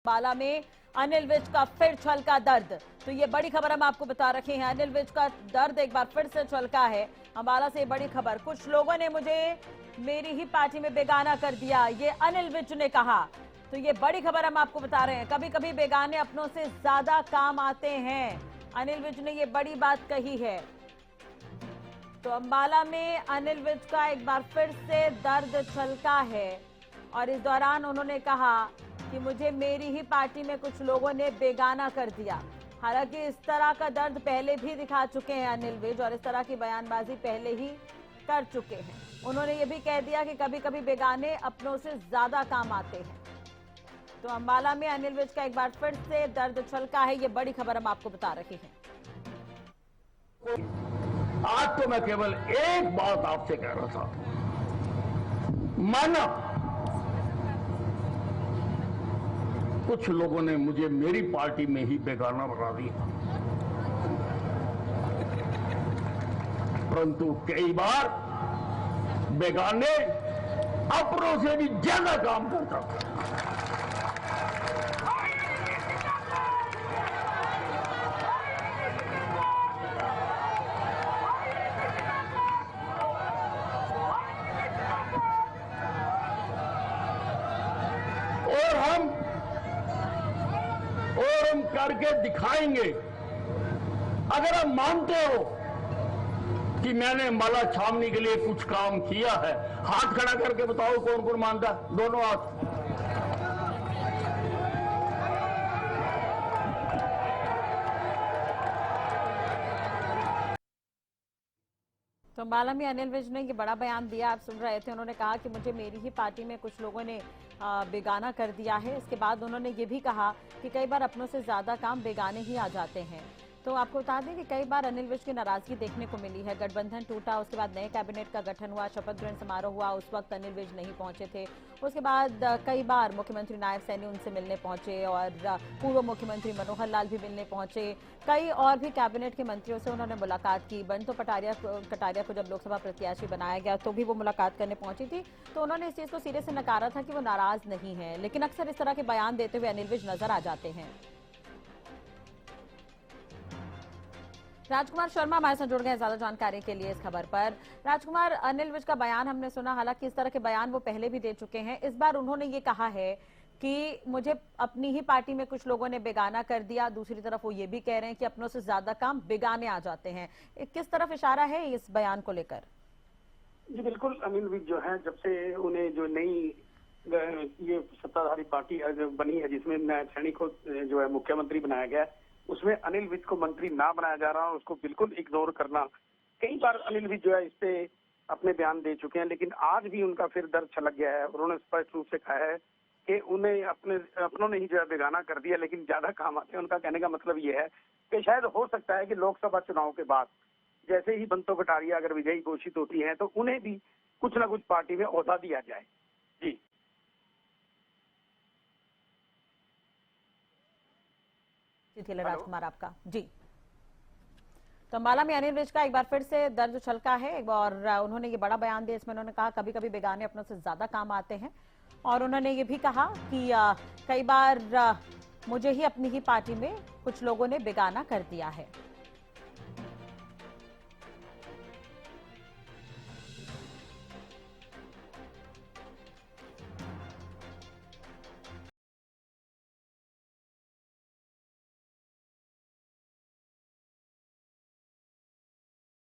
अंबाला में अनिल विज का फिर छलका दर्द। तो ये बड़ी खबर हम आपको बता रखे हैं। अनिल विज का दर्द एक बार फिर से छलका है। अंबाला से बड़ी खबर, कुछ लोगों ने मुझे मेरी ही पार्टी में बेगाना कर दिया, ये अनिल विज ने कहा। तो ये बड़ी खबर हम आपको बता रहे हैं। कभी कभी बेगाने अपनों से ज्यादा काम आते हैं, अनिल विज ने ये बड़ी बात कही है। तो अंबाला में अनिल विज का एक बार फिर से दर्द छलका है और इस दौरान उन्होंने कहा कि मुझे मेरी ही पार्टी में कुछ लोगों ने बेगाना कर दिया। हालांकि इस तरह का दर्द पहले भी दिखा चुके हैं अनिल विज और इस तरह की बयानबाजी पहले ही कर चुके हैं। उन्होंने ये भी कह दिया कि कभी कभी बेगाने अपनों से ज्यादा काम आते हैं। तो अंबाला में अनिल विज का एक बार फिर से दर्द छलका है, ये बड़ी खबर हम आपको बता रहे हैं। आज तो मैं केवल एक बात आपसे कह रहा था, माना कुछ लोगों ने मुझे मेरी पार्टी में ही बेगाना बना दिया, परंतु कई बार बेगाने अपनों से भी ज्यादा काम करता था। और हम करके दिखाएंगे। अगर आप मानते हो कि मैंने अंबाला छावनी के लिए कुछ काम किया है, हाथ खड़ा करके बताओ कौन कौन मानता, दोनों हाथ। तो अंबाला में अनिल विज ने ये बड़ा बयान दिया, आप सुन रहे थे। उन्होंने कहा कि मुझे मेरी ही पार्टी में कुछ लोगों ने बेगाना कर दिया है। इसके बाद उन्होंने ये भी कहा कि कई बार अपनों से ज्यादा काम बेगाने ही आ जाते हैं। तो आपको बता दें कि कई बार अनिल विज की नाराजगी देखने को मिली है। गठबंधन टूटा, उसके बाद नए कैबिनेट का गठन हुआ, शपथ ग्रहण समारोह हुआ, उस वक्त अनिल विज नहीं पहुंचे थे। उसके बाद कई बार मुख्यमंत्री नायब सैनी उनसे मिलने पहुंचे और पूर्व मुख्यमंत्री मनोहर लाल भी मिलने पहुंचे। कई और भी कैबिनेट के मंत्रियों से उन्होंने मुलाकात की। बंटू कटारिया को जब लोकसभा प्रत्याशी बनाया गया तो भी वो मुलाकात करने पहुंची थी। तो उन्होंने इस चीज को सिरे से नकारा था कि वो नाराज नहीं है, लेकिन अक्सर इस तरह के बयान देते हुए अनिल विज नजर आ जाते हैं। राजकुमार शर्मा हमारे साथ जुड़ गए ज्यादा जानकारी के लिए इस खबर पर। राजकुमार, अनिल विज का बयान हमने सुना, हालांकि इस तरह के बयान वो पहले भी दे चुके हैं। इस बार उन्होंने ये कहा है कि मुझे अपनी ही पार्टी में कुछ लोगों ने बेगाना कर दिया। दूसरी तरफ वो ये भी कह रहे हैं कि अपनों से ज्यादा काम बेगाने आ जाते हैं। किस तरफ इशारा है इस बयान को लेकर? जी बिल्कुल, अनिल विज जो है, जब से उन्हें जो नई ये सत्ताधारी पार्टी बनी है जिसमें नायब सैनी को जो है मुख्यमंत्री बनाया गया है, उसमें अनिल विज को मंत्री ना बनाया जा रहा है, उसको बिल्कुल इग्नोर करना। कई बार अनिल विज जो है इस पे अपने बयान दे चुके हैं, लेकिन आज भी उनका फिर दर्द छलक गया है। उन्होंने स्पष्ट रूप से कहा है कि उन्हें अपनों ने ही जो है बेगाना कर दिया, लेकिन ज्यादा काम आते हैं। उनका कहने का मतलब ये है कि शायद हो सकता है कि लोकसभा चुनाव के बाद जैसे ही बंटू कटारिया अगर विजयी घोषित होती हैं तो उन्हें भी कुछ ना कुछ पार्टी में ओहदा दिया जाए। जी राजकुमार आपका जी। तो अंबाला में अनिल विज का एक बार फिर से दर्द छलका है और उन्होंने ये बड़ा बयान दिया। इसमें उन्होंने कहा कभी कभी बेगाने अपनों से ज्यादा काम आते हैं और उन्होंने ये भी कहा कि कई बार मुझे ही अपनी ही पार्टी में कुछ लोगों ने बेगाना कर दिया है।